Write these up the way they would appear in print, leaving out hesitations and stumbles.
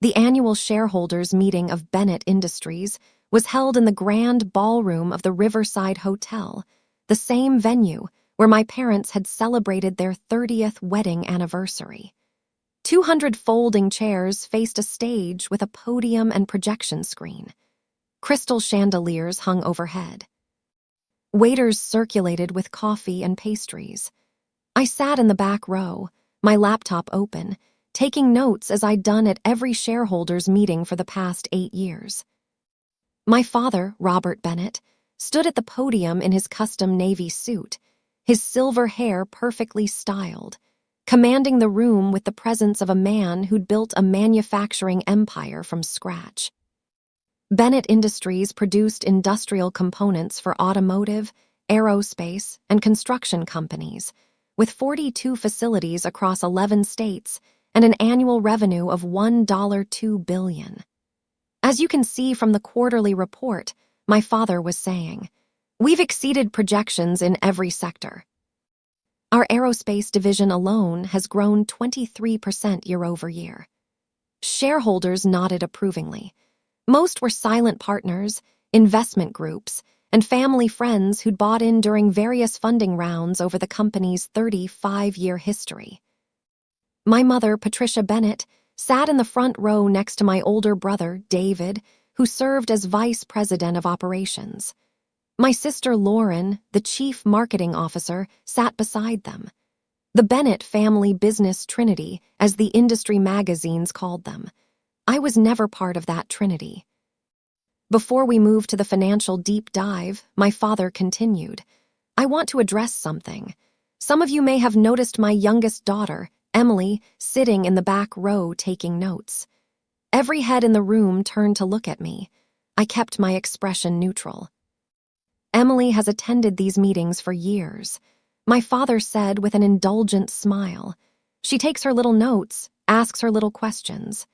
The annual shareholders meeting of Bennett Industries was held in the grand ballroom of the Riverside Hotel, the same venue where my parents had celebrated their 30th wedding anniversary. 200 folding chairs faced a stage with a podium and projection screen. Crystal chandeliers hung overhead. Waiters circulated with coffee and pastries. I sat in the back row, my laptop open, taking notes as I'd done at every shareholders meeting for the past 8 years. My father, Robert Bennett, stood at the podium in his custom navy suit, his silver hair perfectly styled, commanding the room with the presence of a man who'd built a manufacturing empire from scratch. Bennett Industries produced industrial components for automotive, aerospace, and construction companies, with 42 facilities across 11 states and an annual revenue of $1.2 billion. As you can see from the quarterly report, my father was saying, "We've exceeded projections in every sector. Our aerospace division alone has grown 23% year over year." Shareholders nodded approvingly. Most were silent partners, investment groups, and family friends who'd bought in during various funding rounds over the company's 35-year history. My mother, Patricia Bennett, sat in the front row next to my older brother, David, who served as vice president of operations. My sister, Lauren, the chief marketing officer, sat beside them. The Bennett family business trinity, as the industry magazines called them. I was never part of that trinity. Before we moved to the financial deep dive, my father continued, "I want to address something. Some of you may have noticed my youngest daughter, Emily, sitting in the back row taking notes." Every head in the room turned to look at me. I kept my expression neutral. "Emily has attended these meetings for years," my father said with an indulgent smile. "She takes her little notes, asks her little questions.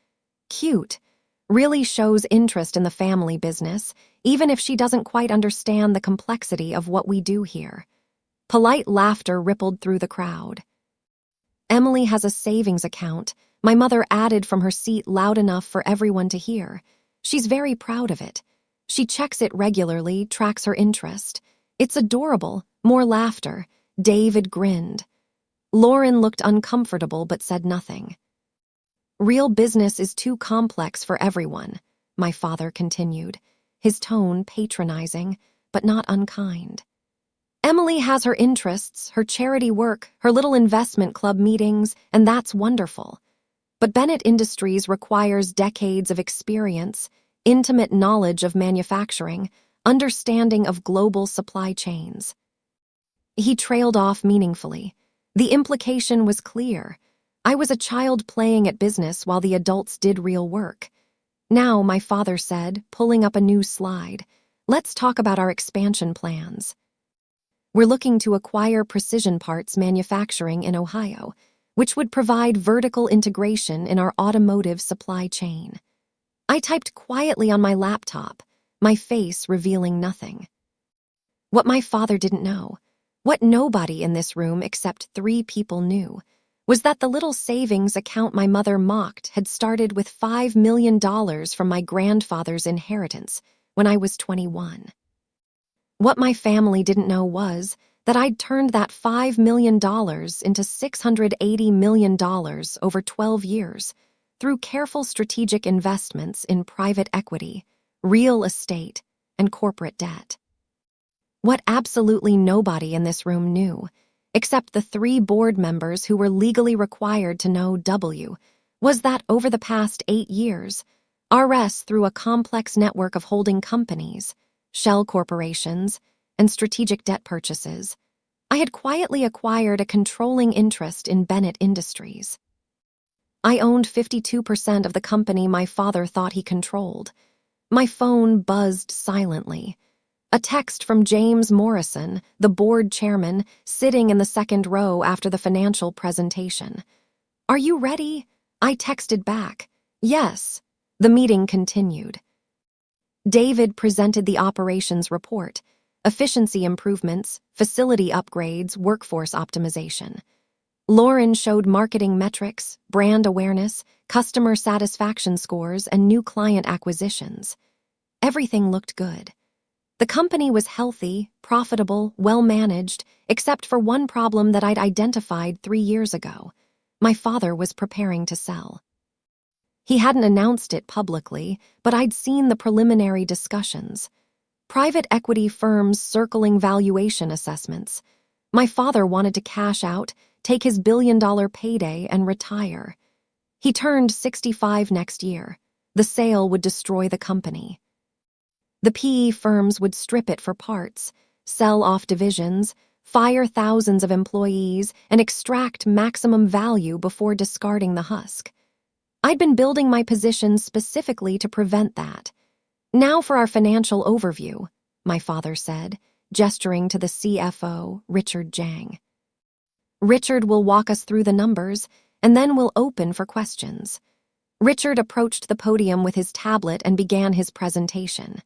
Cute. Really shows interest in the family business, even if she doesn't quite understand the complexity of what we do here." Polite laughter rippled through the crowd. "Emily has a savings account," my mother added from her seat loud enough for everyone to hear. "She's very proud of it. She checks it regularly, tracks her interest. It's adorable." More laughter. David grinned. Lauren looked uncomfortable but said nothing. "Real business is too complex for everyone," my father continued, his tone patronizing, but not unkind. "Emily has her interests, her charity work, her little investment club meetings, and that's wonderful. But Bennett Industries requires decades of experience, intimate knowledge of manufacturing, understanding of global supply chains." He trailed off meaningfully. The implication was clear. I was a child playing at business while the adults did real work. "Now," my father said, pulling up a new slide, "let's talk about our expansion plans. We're looking to acquire precision parts manufacturing in Ohio, which would provide vertical integration in our automotive supply chain." I typed quietly on my laptop, my face revealing nothing. What my father didn't know, what nobody in this room except 3 people knew, was that the little savings account my mother mocked had started with $5 million from my grandfather's inheritance when I was 21. What my family didn't know was that I'd turned that $5 million into $680 million over 12 years through careful strategic investments in private equity, real estate, and corporate debt. What absolutely nobody in this room knew, except the 3 board members who were legally required to know was that over the past 8 years, RS, through a complex network of holding companies, shell corporations, and strategic debt purchases, I had quietly acquired a controlling interest in Bennett Industries. I owned 52% of the company my father thought he controlled. My phone buzzed silently. A text from James Morrison, the board chairman, sitting in the second row after the financial presentation. "Are you ready?" I texted back. "Yes." The meeting continued. David presented the operations report, efficiency improvements, facility upgrades, workforce optimization. Lauren showed marketing metrics, brand awareness, customer satisfaction scores, and new client acquisitions. Everything looked good. The company was healthy, profitable, well-managed, except for one problem that I'd identified 3 years ago. My father was preparing to sell. He hadn't announced it publicly, but I'd seen the preliminary discussions. Private equity firms circling valuation assessments. My father wanted to cash out, take his billion-dollar payday, and retire. He turned 65 next year. The sale would destroy the company. The PE firms would strip it for parts, sell off divisions, fire thousands of employees, and extract maximum value before discarding the husk. I'd been building my position specifically to prevent that. Now for our financial overview, my father said, gesturing to the CFO, Richard Jang. Richard will walk us through the numbers, and then we'll open for questions. Richard approached the podium with his tablet and began his presentation.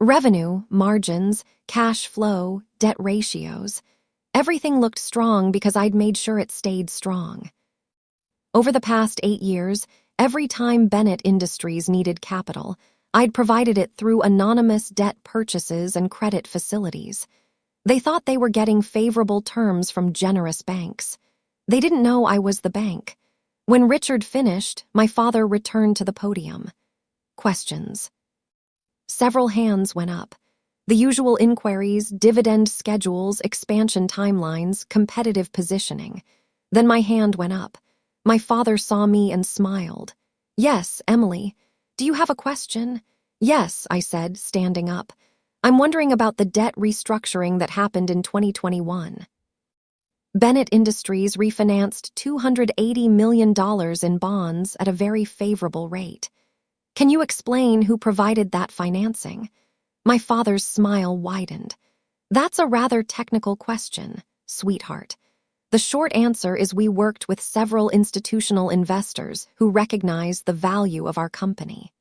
Revenue, margins, cash flow, debt ratios. Everything looked strong because I'd made sure it stayed strong. Over the past 8 years, every time Bennett Industries needed capital, I'd provided it through anonymous debt purchases and credit facilities. They thought they were getting favorable terms from generous banks. They didn't know I was the bank. When Richard finished, my father returned to the podium. Questions. Several hands went up. The usual inquiries, dividend schedules, expansion timelines, competitive positioning. Then my hand went up. My father saw me and smiled. "Yes, Emily. Do you have a question?" "Yes," I said, standing up. "I'm wondering about the debt restructuring that happened in 2021. Bennett Industries refinanced $280 million in bonds at a very favorable rate. Can you explain who provided that financing?" My father's smile widened. "That's a rather technical question, sweetheart. The short answer is we worked with several institutional investors who recognize the value of our company.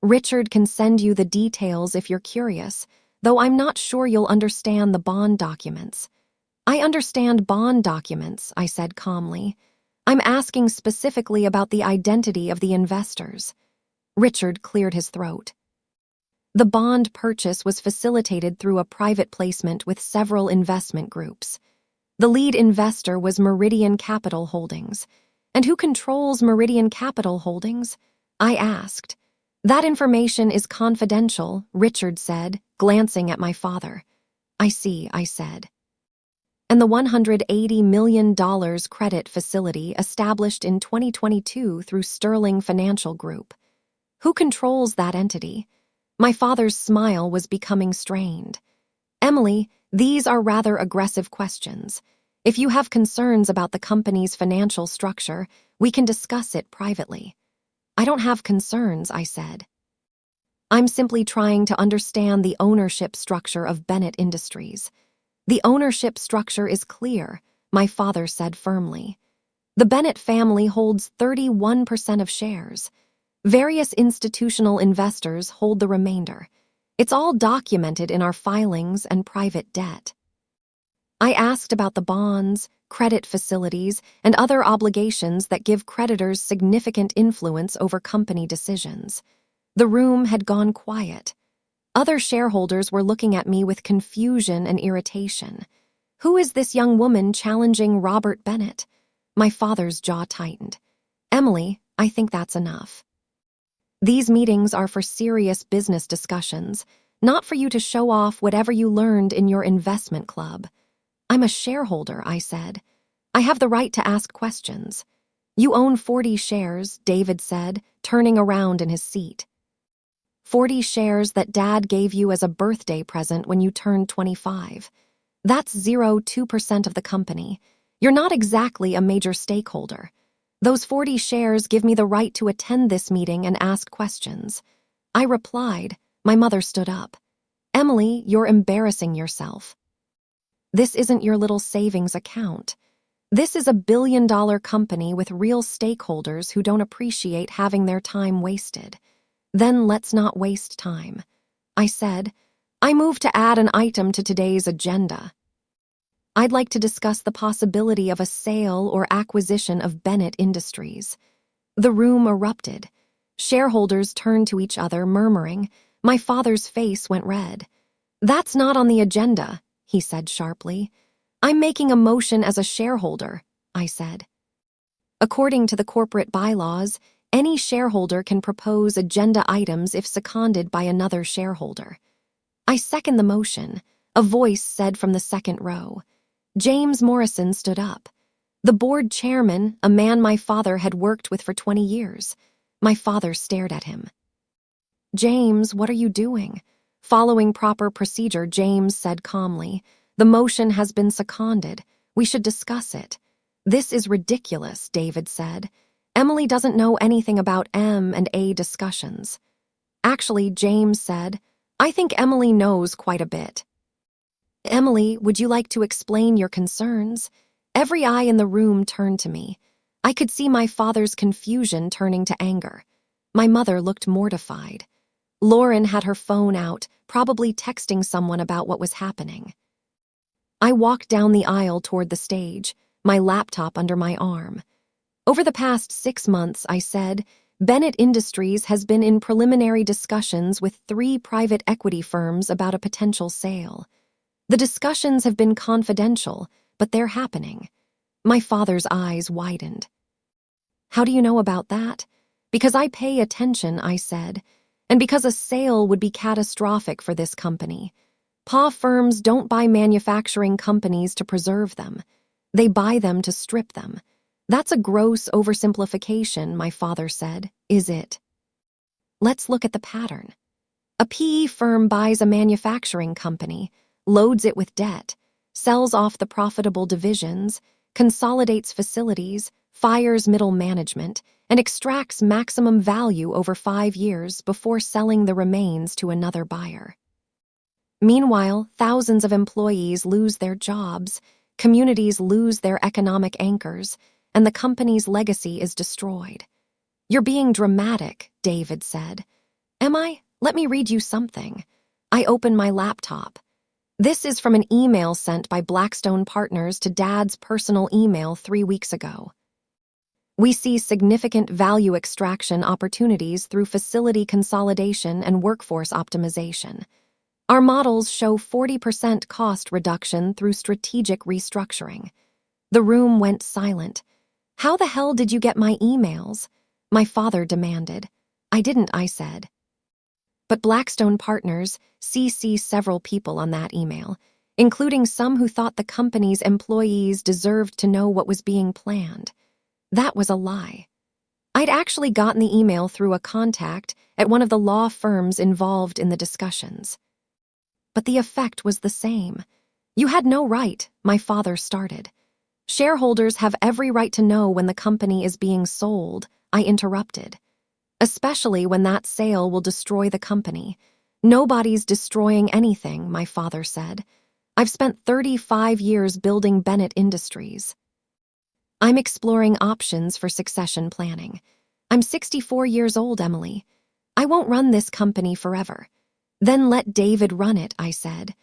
Richard can send you the details if you're curious, though I'm not sure you'll understand the bond documents." "I understand bond documents," I said calmly. "I'm asking specifically about the identity of the investors." Richard cleared his throat. The bond purchase was facilitated through a private placement with several investment groups. The lead investor was Meridian Capital Holdings. "And who controls Meridian Capital Holdings?" I asked. "That information is confidential," Richard said, glancing at my father. "I see," I said. "And the $180 million credit facility established in 2022 through Sterling Financial Group. Who controls that entity?" My father's smile was becoming strained. "Emily, these are rather aggressive questions. If you have concerns about the company's financial structure, we can discuss it privately." "I don't have concerns," I said. "I'm simply trying to understand the ownership structure of Bennett Industries." "The ownership structure is clear," my father said firmly. "The Bennett family holds 31% of shares. Various institutional investors hold the remainder. It's all documented in our filings and private debt." I asked about the bonds, credit facilities, and other obligations that give creditors significant influence over company decisions. The room had gone quiet. Other shareholders were looking at me with confusion and irritation. Who is this young woman challenging Robert Bennett? My father's jaw tightened. "Emily, I think that's enough. These meetings are for serious business discussions, not for you to show off whatever you learned in your investment club." "I'm a shareholder," I said. "I have the right to ask questions." "You own 40 shares, David said, turning around in his seat. 40 shares that Dad gave you as a birthday present when you turned 25. That's 0.2% of the company. You're not exactly a major stakeholder. Those 40 shares give me the right to attend this meeting and ask questions." I replied. My mother stood up. "Emily, you're embarrassing yourself. This isn't your little savings account. This is a billion-dollar company with real stakeholders who don't appreciate having their time wasted. Then let's not waste time." I said. "I move to add an item to today's agenda." I'd like to discuss the possibility of a sale or acquisition of Bennett Industries." The room erupted. Shareholders turned to each other, murmuring. My father's face went red. "That's not on the agenda," he said sharply. "I'm making a motion as a shareholder," I said. According to the corporate bylaws, any shareholder can propose agenda items if seconded by another shareholder. "I second the motion," a voice said from the second row. James Morrison stood up. The board chairman, a man my father had worked with for 20 years. My father stared at him. "James, what are you doing?" Following proper procedure, James said calmly, "The motion has been seconded. We should discuss it." "This is ridiculous," David said. "Emily doesn't know anything about M&A discussions." "Actually," James said, "I think Emily knows quite a bit." "Emily, would you like to explain your concerns?" Every eye in the room turned to me. I could see my father's confusion turning to anger. My mother looked mortified. Lauren had her phone out, probably texting someone about what was happening. I walked down the aisle toward the stage, my laptop under my arm. "Over the past 6 months," I said, "Bennett Industries has been in preliminary discussions with 3 private equity firms about a potential sale. The discussions have been confidential, but they're happening." My father's eyes widened. "How do you know about that?" "Because I pay attention," I said, "and because a sale would be catastrophic for this company. PA firms don't buy manufacturing companies to preserve them. They buy them to strip them. That's a gross oversimplification," my father said. "Is it?" "Let's look at the pattern. A PE firm buys a manufacturing company, loads it with debt, sells off the profitable divisions, consolidates facilities, fires middle management, and extracts maximum value over 5 years before selling the remains to another buyer. Meanwhile, thousands of employees lose their jobs, communities lose their economic anchors, and the company's legacy is destroyed." "You're being dramatic," David said. "Am I? Let me read you something." I opened my laptop. This is from an email sent by Blackstone Partners to Dad's personal email 3 weeks ago. "We see significant value extraction opportunities through facility consolidation and workforce optimization. Our models show 40% cost reduction through strategic restructuring." The room went silent. "How the hell did you get my emails?" my father demanded. "I didn't," I said. But Blackstone Partners CC several people on that email, including some who thought the company's employees deserved to know what was being planned. That was a lie. I'd actually gotten the email through a contact at one of the law firms involved in the discussions. But the effect was the same. "You had no right," my father started. "Shareholders have every right to know when the company is being sold," I interrupted. "Especially when that sale will destroy the company. Nobody's destroying anything," my father said. "I've spent 35 years building Bennett Industries. I'm exploring options for succession planning. I'm 64 years old, Emily. I won't run this company forever." "Then let David run it," I said.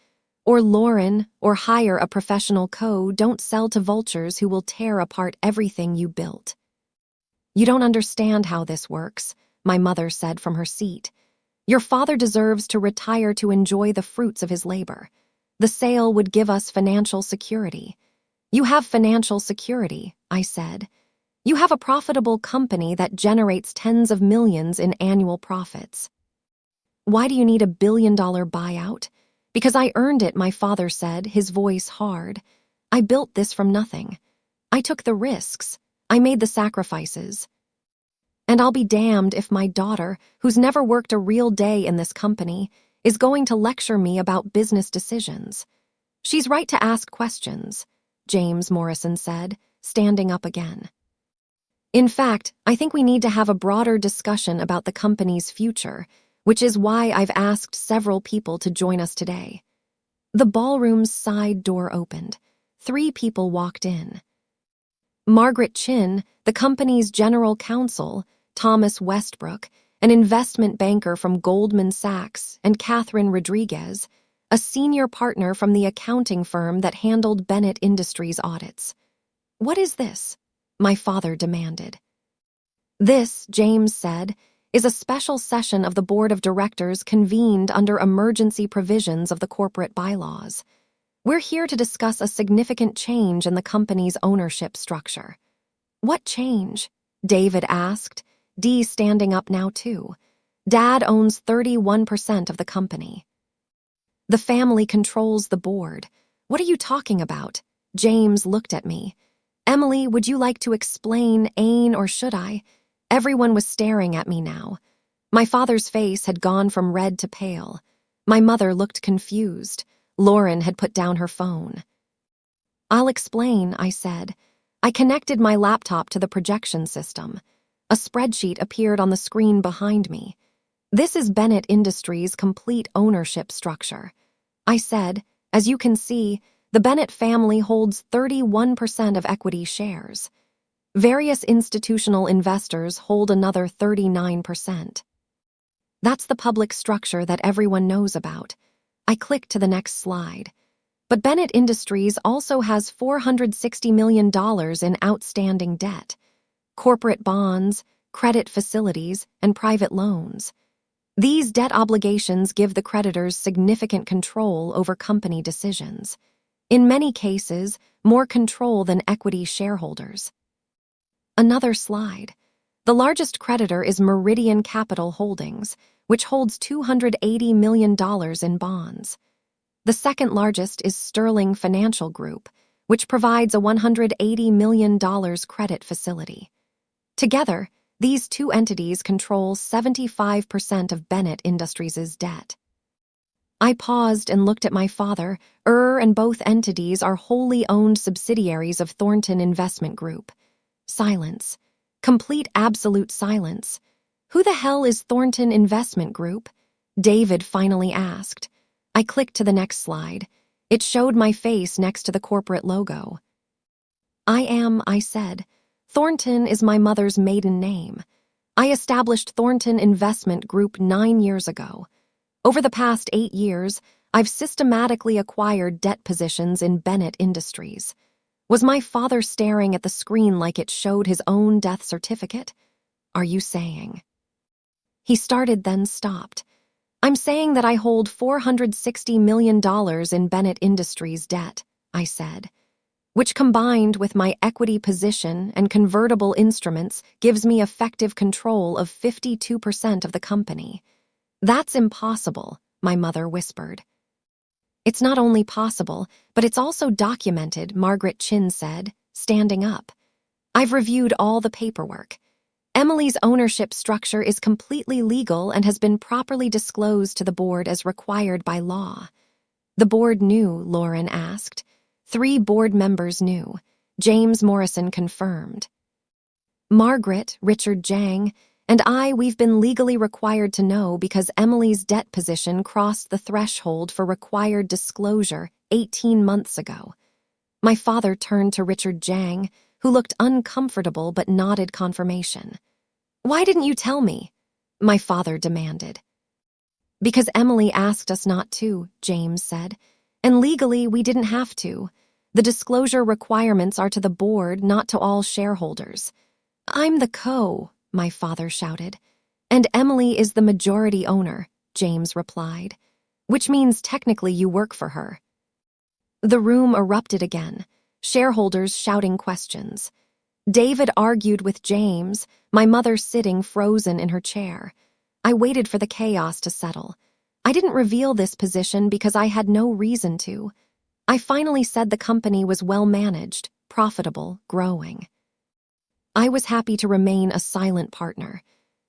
"Or Lauren, or hire a professional don't sell to vultures who will tear apart everything you built." "You don't understand how this works," my mother said from her seat. "Your father deserves to retire to enjoy the fruits of his labor. The sale would give us financial security." "You have financial security," I said. "You have a profitable company that generates tens of millions in annual profits. Why do you need $1 billion buyout?" "Because I earned it," my father said, his voice hard. "I built this from nothing. I took the risks. I made the sacrifices. And I'll be damned if my daughter, who's never worked a real day in this company, is going to lecture me about business decisions." "She's right to ask questions," James Morrison said, standing up again. "In fact, I think we need to have a broader discussion about the company's future, which is why I've asked several people to join us today." The ballroom's side door opened. 3 people walked in. Margaret Chin, the company's general counsel, Thomas Westbrook, an investment banker from Goldman Sachs, and Catherine Rodriguez, a senior partner from the accounting firm that handled Bennett Industries audits. "What is this?" my father demanded. "This," James said, "is a special session of the board of directors convened under emergency provisions of the corporate bylaws. We're here to discuss a significant change in the company's ownership structure." "What change?" David asked, Dee standing up now too. "Dad owns 31% of the company." "The family controls the board. What are you talking about?" James looked at me. "Emily, would you like to explain, Ain, or should I?" Everyone was staring at me now. My father's face had gone from red to pale. My mother looked confused. Lauren had put down her phone. "I'll explain," I said. I connected my laptop to the projection system. A spreadsheet appeared on the screen behind me. "This is Bennett Industries' complete ownership structure," I said. "As you can see, the Bennett family holds 31% of equity shares. Various institutional investors hold another 39%. That's the public structure that everyone knows about." I clicked to the next slide. "But Bennett Industries also has $460 million in outstanding debt, corporate bonds, credit facilities, and private loans. These debt obligations give the creditors significant control over company decisions. In many cases, more control than equity shareholders." Another slide. "The largest creditor is Meridian Capital Holdings, which holds $280 million in bonds. The second largest is Sterling Financial Group, which provides a $180 million credit facility. Together, these two entities control 75% of Bennett Industries' debt." I paused and looked at my father. And both entities are wholly owned subsidiaries of Thornton Investment Group. Silence. Complete absolute silence. "Who the hell is Thornton Investment Group?" David finally asked. I clicked to the next slide. It showed my face next to the corporate logo. I said. "Thornton is my mother's maiden name. I established Thornton Investment Group 9 years ago. Over the past 8 years, I've systematically acquired debt positions in Bennett Industries." Was my father staring at the screen like it showed his own death certificate? "Are you saying?" He started, then stopped. "I'm saying that I hold $460 million in Bennett Industries debt," I said, "which combined with my equity position and convertible instruments gives me effective control of 52% of the company." "That's impossible," my mother whispered. "It's not only possible, but it's also documented," Margaret Chin said, standing up. "I've reviewed all the paperwork. Emily's ownership structure is completely legal and has been properly disclosed to the board as required by law." "The board knew?" Lauren asked. 3 board members knew. James Morrison confirmed. "Margaret, Richard Jang, and we've been legally required to know because Emily's debt position crossed the threshold for required disclosure 18 months ago." My father turned to Richard Jang, who looked uncomfortable but nodded confirmation. "Why didn't you tell me?" my father demanded. "Because Emily asked us not to," James said, "and legally we didn't have to. The disclosure requirements are to the board, not to all shareholders." "I'm the my father shouted. "And Emily is the majority owner," James replied. "Which means technically you work for her." The room erupted again, shareholders shouting questions. David argued with James, my mother sitting frozen in her chair. I waited for the chaos to settle. I didn't reveal this position because I had no reason to. I finally said the company was well managed, profitable, growing. I was happy to remain a silent partner.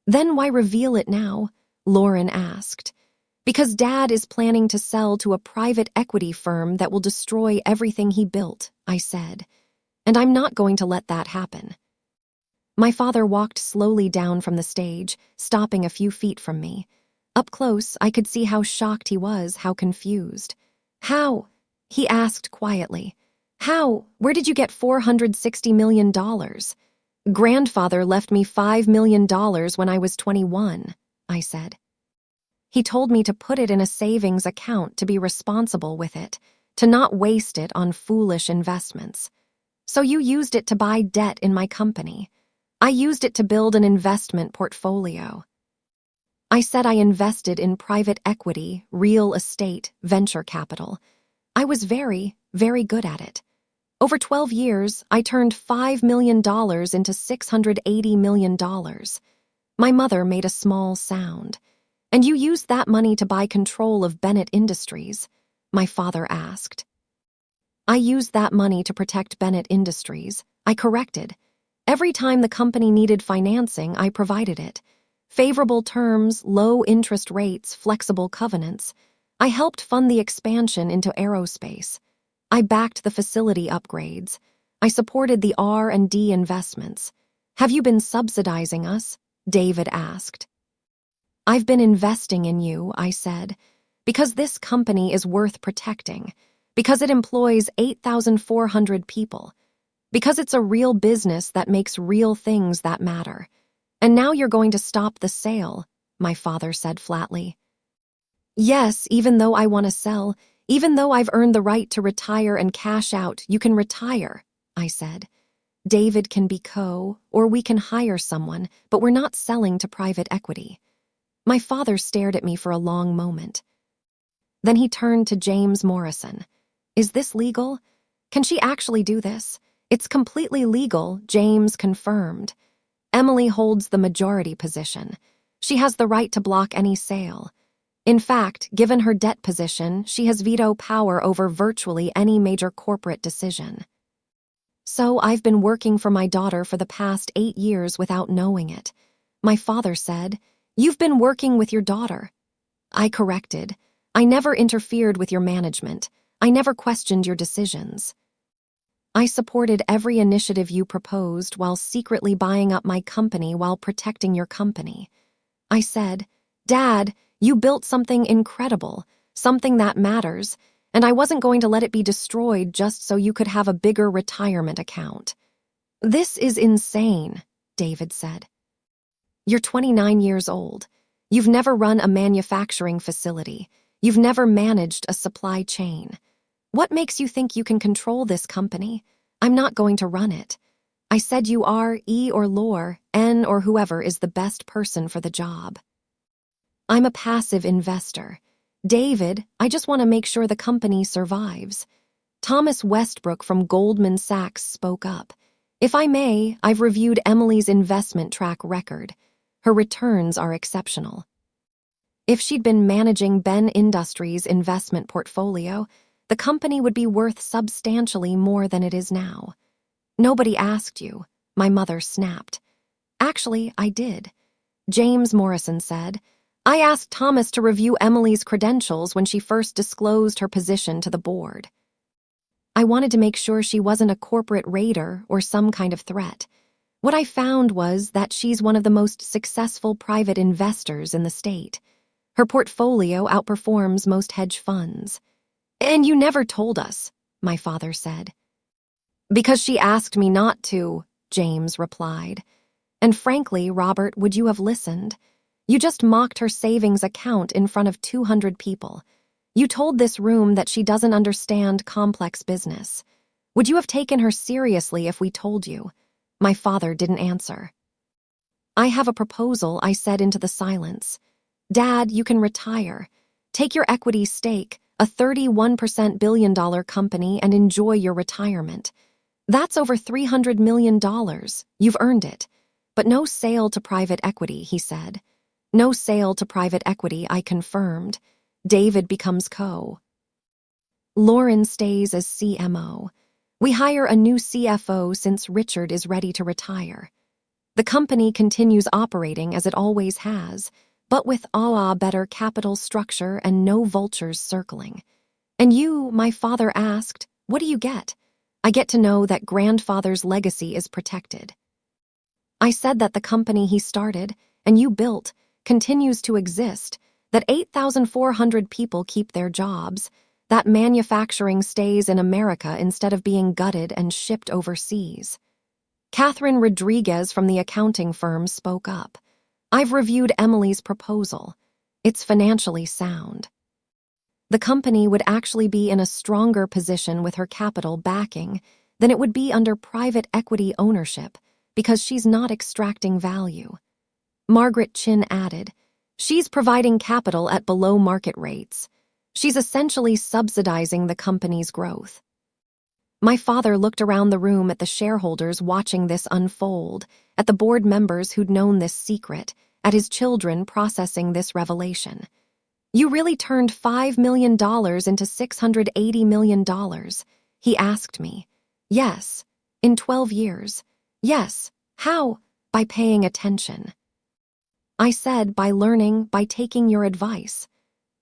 "Then why reveal it now?" Lauren asked. "Because Dad is planning to sell to a private equity firm that will destroy everything he built," I said. "And I'm not going to let that happen." My father walked slowly down from the stage, stopping a few feet from me. Up close, I could see how shocked he was, how confused. "How?" he asked quietly. "How? Where did you get $460 million? "Grandfather left me $5 million when I was 21, I said. He told me to put it in a savings account, to be responsible with it, to not waste it on foolish investments. So you used it to buy debt in my company. I used it to build an investment portfolio. I said I invested in private equity, real estate, venture capital. I was very, very good at it. Over 12 years, I turned $5 million into $680 million. My mother made a small sound. And you used that money to buy control of Bennett Industries? My father asked. I used that money to protect Bennett Industries. I corrected. Every time the company needed financing, I provided it. Favorable terms, low interest rates, flexible covenants. I helped fund the expansion into aerospace. I backed the facility upgrades. I supported the R&D investments. Have you been subsidizing us? David asked. I've been investing in you, I said, because this company is worth protecting, because it employs 8,400 people, because it's a real business that makes real things that matter. And now you're going to stop the sale, my father said flatly. Yes, even though I want to sell, even though I've earned the right to retire and cash out, you can retire, I said. David can be or we can hire someone, but we're not selling to private equity. My father stared at me for a long moment. Then he turned to James Morrison. Is this legal? Can she actually do this? It's completely legal, James confirmed. Emily holds the majority position. She has the right to block any sale. In fact, given her debt position, she has veto power over virtually any major corporate decision. So I've been working for my daughter for the past 8 years without knowing it. My father said, You've been working with your daughter. I corrected. I never interfered with your management. I never questioned your decisions. I supported every initiative you proposed while secretly buying up my company while protecting your company. I said, Dad, you built something incredible, something that matters, and I wasn't going to let it be destroyed just so you could have a bigger retirement account. This is insane, David said. You're 29 years old. You've never run a manufacturing facility. You've never managed a supply chain. What makes you think you can control this company? I'm not going to run it. I said you are E or Lore, N or whoever is the best person for the job. I'm a passive investor. David, I just want to make sure the company survives. Thomas Westbrook from Goldman Sachs spoke up. If I may, I've reviewed Emily's investment track record. Her returns are exceptional. If she'd been managing Ben Industries' investment portfolio, the company would be worth substantially more than it is now. Nobody asked you, my mother snapped. Actually, I did. James Morrison said, I asked Thomas to review Emily's credentials when she first disclosed her position to the board. I wanted to make sure she wasn't a corporate raider or some kind of threat. What I found was that she's one of the most successful private investors in the state. Her portfolio outperforms most hedge funds. And you never told us, my father said. Because she asked me not to, James replied. And frankly, Robert, would you have listened? You just mocked her savings account in front of 200 people. You told this room that she doesn't understand complex business. Would you have taken her seriously if we told you? My father didn't answer. I have a proposal, I said into the silence. Dad, you can retire. Take your equity stake, a $31 billion company, and enjoy your retirement. That's over $300 million. You've earned it. But no sale to private equity, he said. No sale to private equity, I confirmed. David becomes co. Lauren stays as CMO. We hire a new CFO since Richard is ready to retire. The company continues operating as it always has, but with a better capital structure and no vultures circling. And you, my father asked, what do you get? I get to know that grandfather's legacy is protected. I said that the company he started, and you built, continues to exist, that 8,400 people keep their jobs, that manufacturing stays in America instead of being gutted and shipped overseas. Catherine Rodriguez from the accounting firm spoke up. I've reviewed Emily's proposal. It's financially sound. The company would actually be in a stronger position with her capital backing than it would be under private equity ownership because she's not extracting value. Margaret Chin added, she's providing capital at below market rates. She's essentially subsidizing the company's growth. My father looked around the room at the shareholders watching this unfold, at the board members who'd known this secret, at his children processing this revelation. You really turned $5 million into $680 million, he asked me. Yes, in 12 years. Yes, how? By paying attention. I said, by learning, by taking your advice.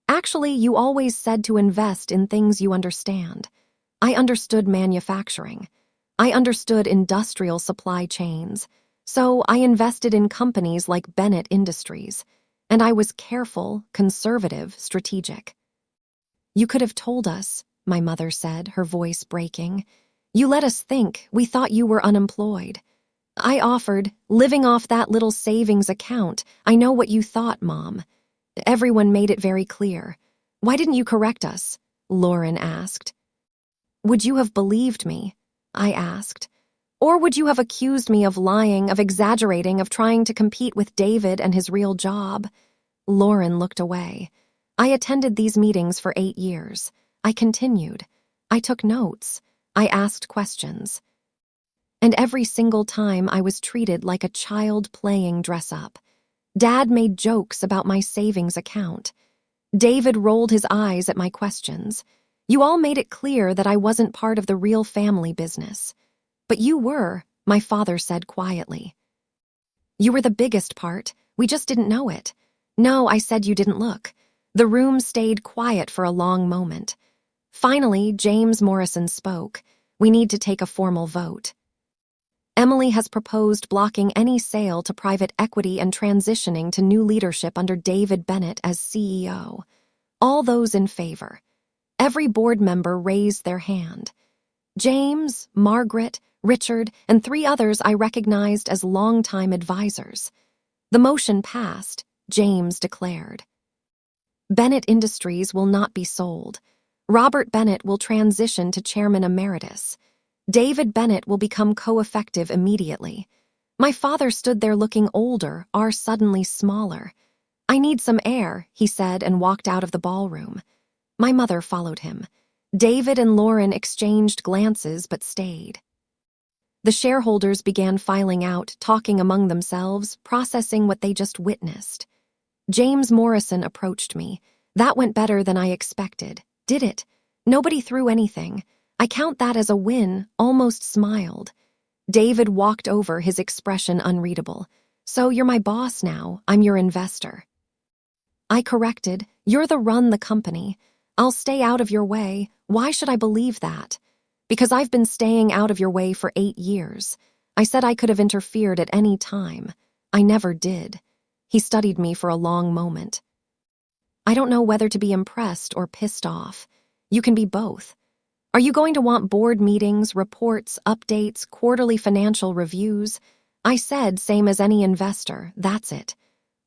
Actually, you always said to invest in things you understand. I understood manufacturing. I understood industrial supply chains. So I invested in companies like Bennett Industries. And I was careful, conservative, strategic. You could have told us, my mother said, her voice breaking. You let us think. We thought you were unemployed. I offered, living off that little savings account. I know what you thought, Mom. Everyone made it very clear. Why didn't you correct us? Lauren asked. Would you have believed me? I asked. Or would you have accused me of lying, of exaggerating, of trying to compete with David and his real job? Lauren looked away. I attended these meetings for 8 years. I continued. I took notes. I asked questions. And every single time I was treated like a child playing dress-up. Dad made jokes about my savings account. David rolled his eyes at my questions. You all made it clear that I wasn't part of the real family business. But you were, my father said quietly. You were the biggest part. We just didn't know it. No, I said you didn't look. The room stayed quiet for a long moment. Finally, James Morrison spoke. We need to take a formal vote. Emily has proposed blocking any sale to private equity and transitioning to new leadership under David Bennett as CEO. All those in favor. Every board member raised their hand. James, Margaret, Richard, and 3 others I recognized as longtime advisors. The motion passed, James declared. Bennett Industries will not be sold. Robert Bennett will transition to chairman emeritus. David Bennett will become co-effective immediately. My father stood there looking older, suddenly smaller. I need some air, he said and walked out of the ballroom. My mother followed him. David and Lauren exchanged glances but stayed. The shareholders began filing out, talking among themselves, processing what they just witnessed. James Morrison approached me. That went better than I expected. Did it? Nobody threw anything. I count that as a win, almost smiled. David walked over, his expression unreadable. So you're my boss now, I'm your investor. I corrected, you're the run the company. I'll stay out of your way. Why should I believe that? Because I've been staying out of your way for 8 years. I said I could have interfered at any time. I never did. He studied me for a long moment. I don't know whether to be impressed or pissed off. You can be both. Are you going to want board meetings, reports, updates, quarterly financial reviews? I said, same as any investor, that's it.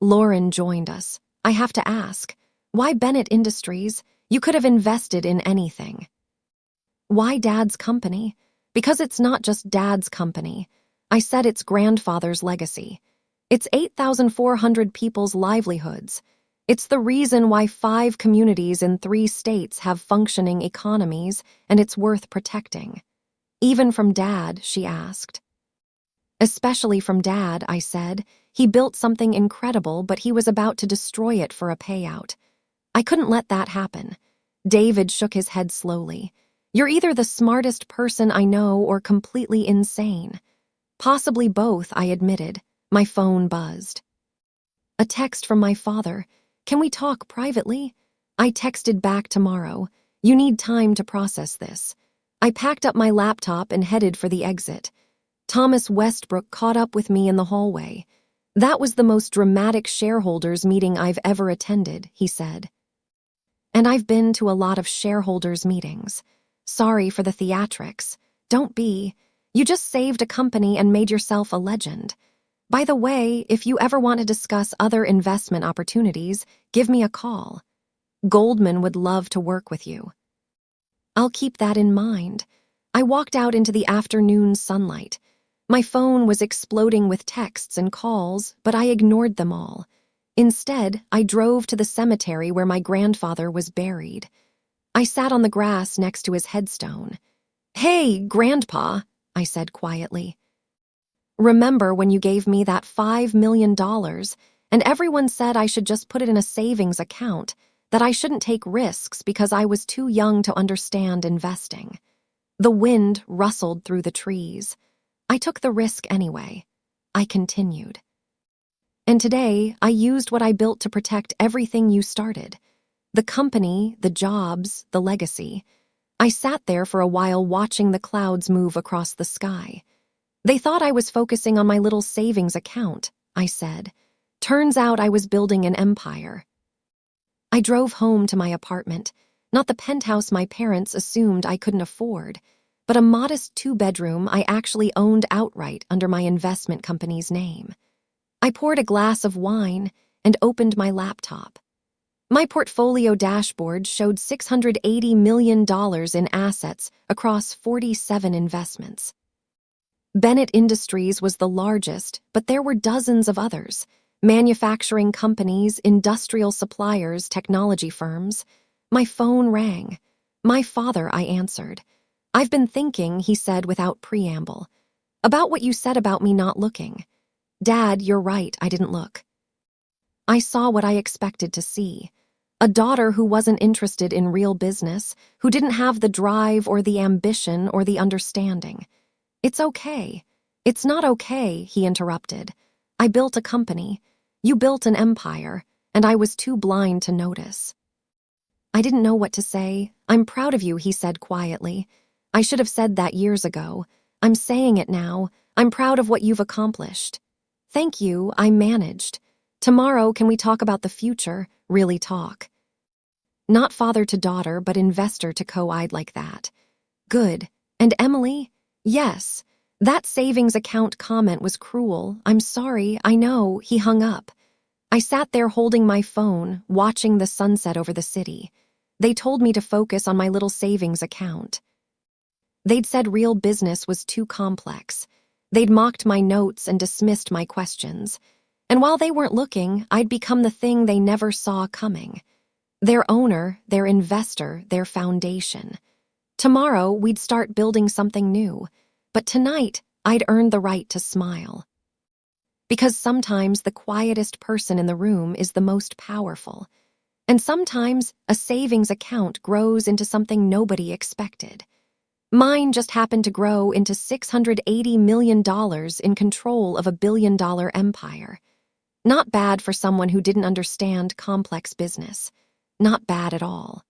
Lauren joined us. I have to ask, why Bennett Industries? You could have invested in anything. Why Dad's company? Because it's not just Dad's company. I said it's grandfather's legacy. It's 8,400 people's livelihoods. It's the reason why 5 communities in 3 states have functioning economies, and it's worth protecting. Even from Dad, she asked. Especially from Dad, I said. He built something incredible, but he was about to destroy it for a payout. I couldn't let that happen. David shook his head slowly. You're either the smartest person I know or completely insane. Possibly both, I admitted. My phone buzzed. A text from my father. Can we talk privately? I texted back tomorrow. You need time to process this. I packed up my laptop and headed for the exit. Thomas Westbrook caught up with me in the hallway. That was the most dramatic shareholders meeting I've ever attended, he said. And I've been to a lot of shareholders meetings. Sorry for the theatrics. Don't be. You just saved a company and made yourself a legend. By the way, if you ever want to discuss other investment opportunities, give me a call. Goldman would love to work with you. I'll keep that in mind. I walked out into the afternoon sunlight. My phone was exploding with texts and calls, but I ignored them all. Instead, I drove to the cemetery where my grandfather was buried. I sat on the grass next to his headstone. "Hey, Grandpa," I said quietly. "Remember when you gave me that $5 million and everyone said I should just put it in a savings account, that I shouldn't take risks because I was too young to understand investing?" The wind rustled through the trees. I took the risk anyway. I continued. "And today, I used what I built to protect everything you started. The company, the jobs, the legacy. I sat there for a while watching the clouds move across the sky. They thought I was focusing on my little savings account," I said. "Turns out I was building an empire." I drove home to my apartment, not the penthouse my parents assumed I couldn't afford, but a modest 2-bedroom I actually owned outright under my investment company's name. I poured a glass of wine and opened my laptop. My portfolio dashboard showed $680 million in assets across 47 investments. Bennett Industries was the largest, but there were dozens of others: manufacturing companies, industrial suppliers, technology firms. My phone rang. "My father," I answered. "I've been thinking," he said without preamble, "about what you said about me not looking." "Dad, you're right, I didn't look." I saw what I expected to see. A daughter who wasn't interested in real business, who didn't have the drive or the ambition or the understanding. "It's okay." "It's not okay," he interrupted. "I built a company. You built an empire, and I was too blind to notice." I didn't know what to say. "I'm proud of you," he said quietly. "I should have said that years ago. I'm saying it now. I'm proud of what you've accomplished." "Thank you," I managed. "Tomorrow, can we talk about the future? Really talk." Not father to daughter, but investor to co-eyed like that. "Good. And Emily?" "Yes. That savings account comment was cruel. I'm sorry, I know." He hung up. I sat there holding my phone, watching the sunset over the city. They told me to focus on my little savings account. They'd said real business was too complex. They'd mocked my notes and dismissed my questions. And while they weren't looking, I'd become the thing they never saw coming. Their owner, their investor, their foundation. Tomorrow, we'd start building something new. But tonight, I'd earned the right to smile. Because sometimes the quietest person in the room is the most powerful. And sometimes a savings account grows into something nobody expected. Mine just happened to grow into $680 million in control of a billion-dollar empire. Not bad for someone who didn't understand complex business. Not bad at all.